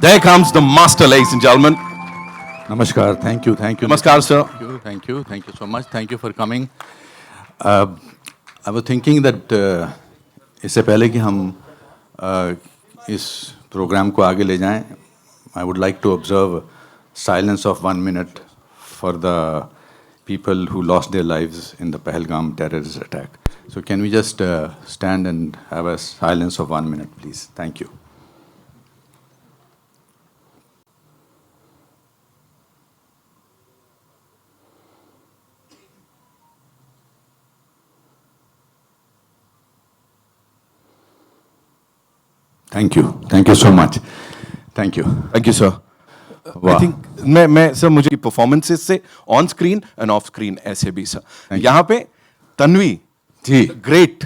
There comes the master, ladies and gentlemen. Namaskar. Thank you. Namaskar, sir. Thank you so much. Thank you for coming. I was thinking that इससे पहले कि हम इस programme को आगे ले जाएं, I would like to observe silence of 1 minute for the people who lost their lives in the Pahalgam terrorist attack. So can we just stand and have a silence of 1 minute, please? Thank you. Thank you so much. Thank you. Thank you, sir. I वाह. think मैं sir मुझे performances से on screen and off screen ऐसे भी sir यहाँ पे Tanvi ji. Great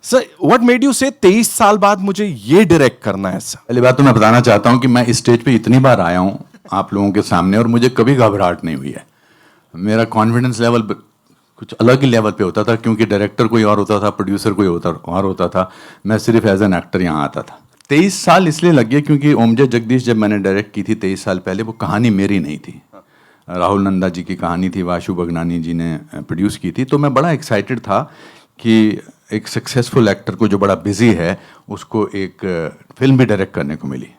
sir what made you say 23 साल बाद मुझे ये डायरेक्ट करना है सर. पहली बात तो मैं बताना चाहता हूँ कि मैं इस स्टेज पे इतनी बार आया हूँ आप लोगों के सामने और मुझे कभी घबराहट नहीं हुई है. मेरा कॉन्फिडेंस लेवल कुछ अलग ही लेवल पे होता था क्योंकि डायरेक्टर कोई और होता था, प्रोड्यूसर कोई और होता था. मैं सिर्फ एज एन एक्टर यहाँ आता था. 23 साल इसलिए लग गए क्योंकि ओमजे जगदीश जब मैंने डायरेक्ट की थी 23 साल पहले, वो कहानी मेरी नहीं थी, राहुल नंदा जी की कहानी थी, वाशु बगनानी जी ने प्रोड्यूस की थी. तो मैं बड़ा एक्साइटेड था कि एक सक्सेसफुल एक्टर को जो बड़ा बिजी है उसको एक फिल्म भी डायरेक्ट करने को मिली.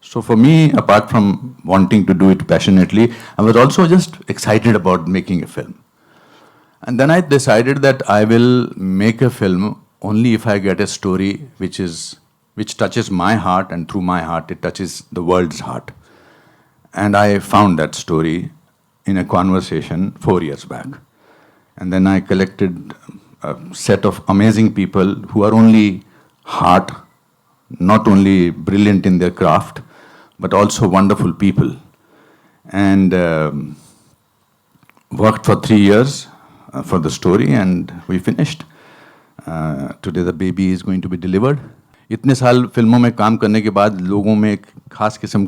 So for me, apart from wanting to do it passionately, I was also just excited about making a film. And then I decided that I will make a film only if I get a story which touches my heart, and through my heart it touches the world's heart. And I found that story in a conversation 4 years back. And then I collected a set of amazing people who are only heart, not only brilliant in their craft, but also wonderful people. And worked for 3 years for the story, and we finished. Today the baby is going to be delivered. इतने साल फिल्मों में काम करने के बाद लोगों में एक खास किस्म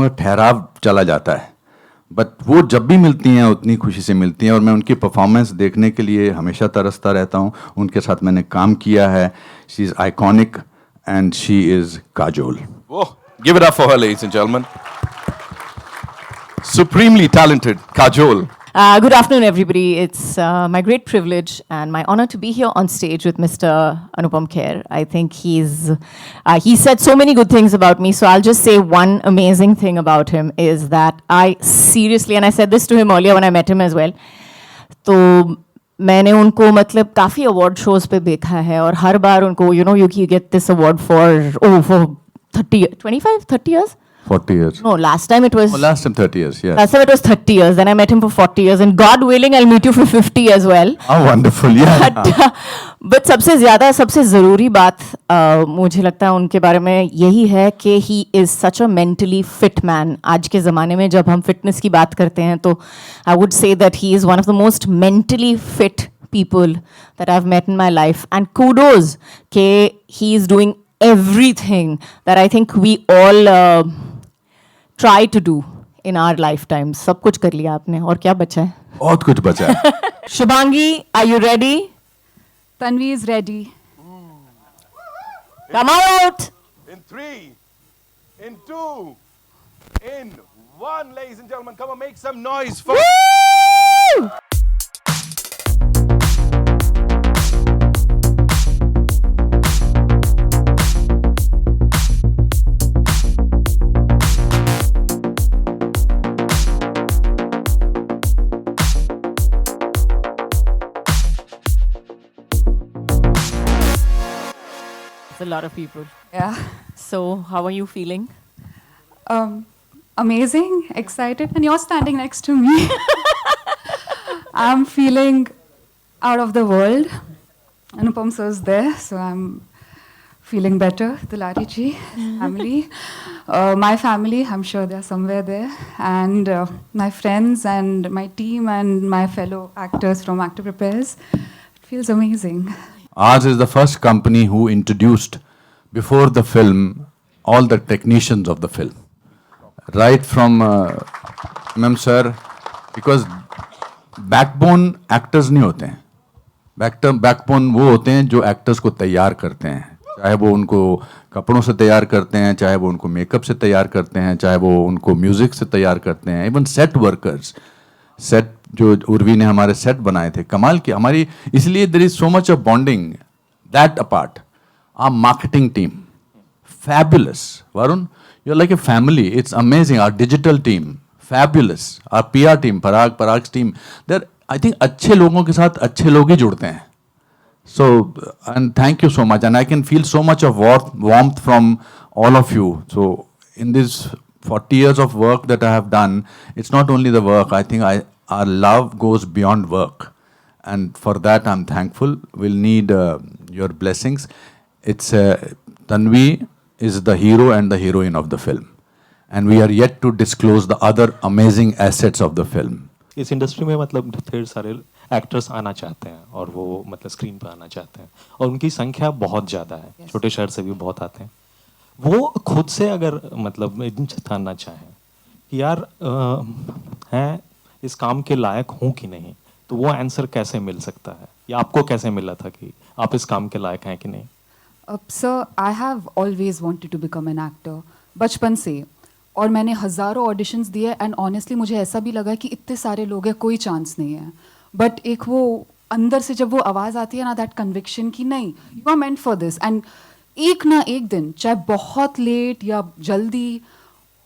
का ठहराव चला जाता है. बट वो जब भी मिलती हैं उतनी खुशी से मिलती हैं और मैं उनकी परफॉर्मेंस देखने के लिए हमेशा तरसता रहता हूँ. उनके साथ मैंने काम किया है. She is iconic and she is Kajol. Whoa, give it up for her, ladies and gentlemen. Supremely talented Kajol. Good afternoon, everybody. It's my great privilege and my honor to be here on stage with Mr. Anupam Kher. I think he said so many good things about me, so I'll just say one amazing thing about him is that I seriously, and I said this to him earlier when I met him as well, तो मैंने उनको मतलब काफ़ी award shows पे देखा है और हर बार उनको you get this award for 30 years 40 years. No, last time it was. Oh, last time 30 years, yeah. Last time it was 30 years. Then I met him for 40 years, and God willing, I'll meet you for 50 as well. How wonderful, yeah. But सबसे ज़्यादा सबसे ज़रूरी बात मुझे लगता है उनके बारे में यही है कि he is such a mentally fit man. आज के ज़माने में जब हम फिटनेस की बात करते हैं तो I would say that he is one of the most mentally fit people that I've met in my life. And kudos कि he is doing everything that I think we all try to do in our lifetime. सब कुछ कर लिया आपने और क्या बचा है? बहुत कुछ बचा है. Shubhangi, are you ready? Tanvi is ready. Come out! In 3, in 2, in 1, ladies and gentlemen, come on, make some noise for. Woo! A lot of people. Yeah. So, how are you feeling? Amazing, excited, and you're standing next to me. I'm feeling out of the world. Anupam sir is there, so I'm feeling better. Dulari ji, family. My family, I'm sure they're somewhere there. And my friends and my team and my fellow actors from Actor Prepares. It feels amazing. Ours is the first company who introduced before the film all the technicians of the film. Right from Ma'am sir, because backbone actors नहीं होते हैं. Backbone वो होते हैं जो actors को तैयार करते हैं. चाहे वो उनको कपड़ों से तैयार करते हैं, चाहे वो उनको मेकअप से तैयार करते हैं, चाहे वो उनको म्यूजिक से तैयार करते हैं, इवन सेट वर्कर्स, सेट जो उर्वी ने हमारे सेट बनाए थे, कमाल की हमारी, इसलिए there is so much of bonding that apart. Our marketing team fabulous. Varun, you're like a family. It's amazing. Our digital team, fabulous. Our PR team, Parag's team. They're, I think, अच्छे लोगों के साथ अच्छे लोग ही जुड़ते हैं. So, and thank you so much. And I can feel so much of warmth from all of you. So, in this 40 years of work that I have done, it's not only the work. I think our love goes beyond work. And for that, I'm thankful. We'll need your blessings. It's Tanvi is the hero and the heroine of the film. And we are yet to disclose the other amazing assets of the film. इस industry में मतलब ढेर सारे actors आना चाहते हैं और वो मतलब स्क्रीन पर आना चाहते हैं और उनकी संख्या बहुत ज़्यादा है. yes. छोटे शहर से भी बहुत आते हैं. वो खुद से अगर मतलब जताना चाहें कि यार हैं इस काम के लायक हूँ कि नहीं, तो वो आंसर कैसे मिल सकता है या आपको कैसे मिला था कि आप इस काम के लायक हैं कि नहीं? Sir, I have always wanted to become an actor, बचपन से. और मैंने हज़ारों ऑडिशंस दिए एंड ऑनेस्टली मुझे ऐसा भी लगा कि इतने सारे लोग हैं, कोई चांस नहीं है. बट एक वो अंदर से जब वो आवाज़ आती है ना, दैट कन्विक्शन कि नहीं, you are meant for this. And एक ना एक दिन, चाहे बहुत लेट या जल्दी,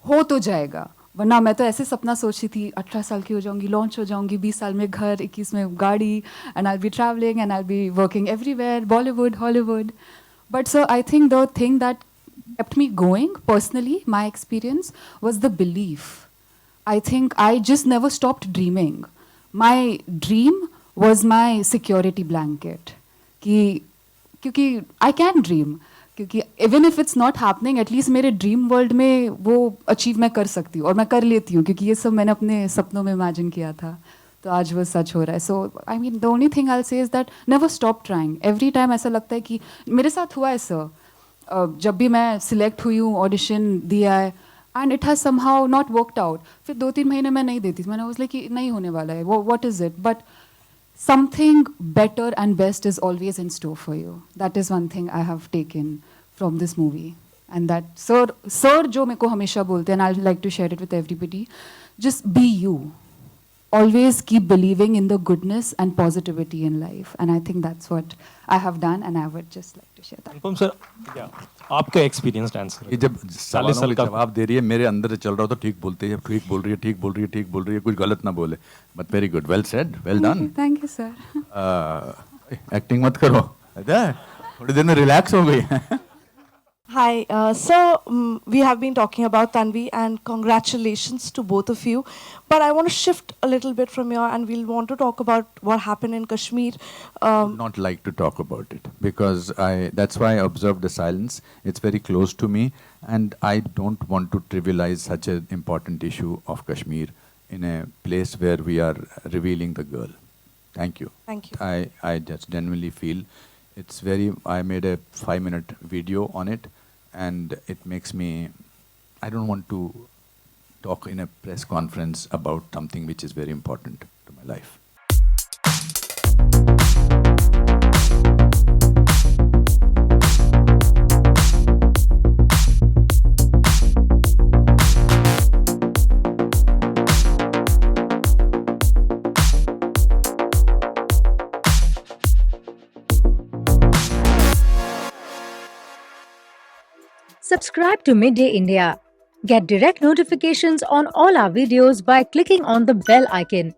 हो तो जाएगा. वरना मैं तो ऐसे सपना सोचती थी 18 साल की हो जाऊंगी, लॉन्च हो जाऊंगी, 20 साल में घर, 21 में गाड़ी, and I be travelling and I be working everywhere, Bollywood, Hollywood. But sir, I think the thing that kept me going personally, my experience, was the belief. I think I just never stopped dreaming. My dream was my security blanket. क्योंकि I can dream. क्योंकि even if it's not happening, at least मेरे dream world में वो achieve मैं कर सकती हूँ और मैं कर लेती हूँ क्योंकि ये सब मैंने अपने सपनों में imagine किया था. तो आज वो सच हो रहा है. So I mean the only thing I say is that never stop trying. Every time ऐसा लगता है कि मेरे साथ हुआ है सर, जब भी मैं सिलेक्ट हुई हूँ, ऑडिशन दिया है and it has somehow not worked out. फिर 2-3 महीने मैं नहीं देती थी, मैंने उसलिए कि नहीं होने वाला है, what is it. But something better and best is always in store for you. That is one thing I have taken from this movie. And that sir जो मेरे को हमेशा बोलते हैं, and I like to share it with everybody, just be you. Always keep believing in the goodness and positivity in life, and I think that's what I have done, and I would just like to share that. Anupam sir, क्या आपका experience dancer? ये जब सवालों का जवाब दे रही है, मेरे अंदर से चल रहा हो तो ठीक बोलते हैं, ठीक बोल रही है, ठीक बोल रही है, ठीक बोल रही है, कुछ गलत ना बोले. But very good, well said, well done. Thank you, sir. Acting मत करो, थोड़ी देर में रिलैक्स हो गई. Hi, so we have been talking about Tanvi and congratulations to both of you. But I want to shift a little bit from here and we'll want to talk about what happened in Kashmir. I would not like to talk about it because that's why I observed the silence. It's very close to me and I don't want to trivialize such an important issue of Kashmir in a place where we are revealing the girl. Thank you. Thank you. I just genuinely feel it's I made a 5-minute video on it. And it makes me, I don't want to talk in a press conference about something which is very important to my life. Subscribe to Midday India. Get direct notifications on all our videos by clicking on the bell icon.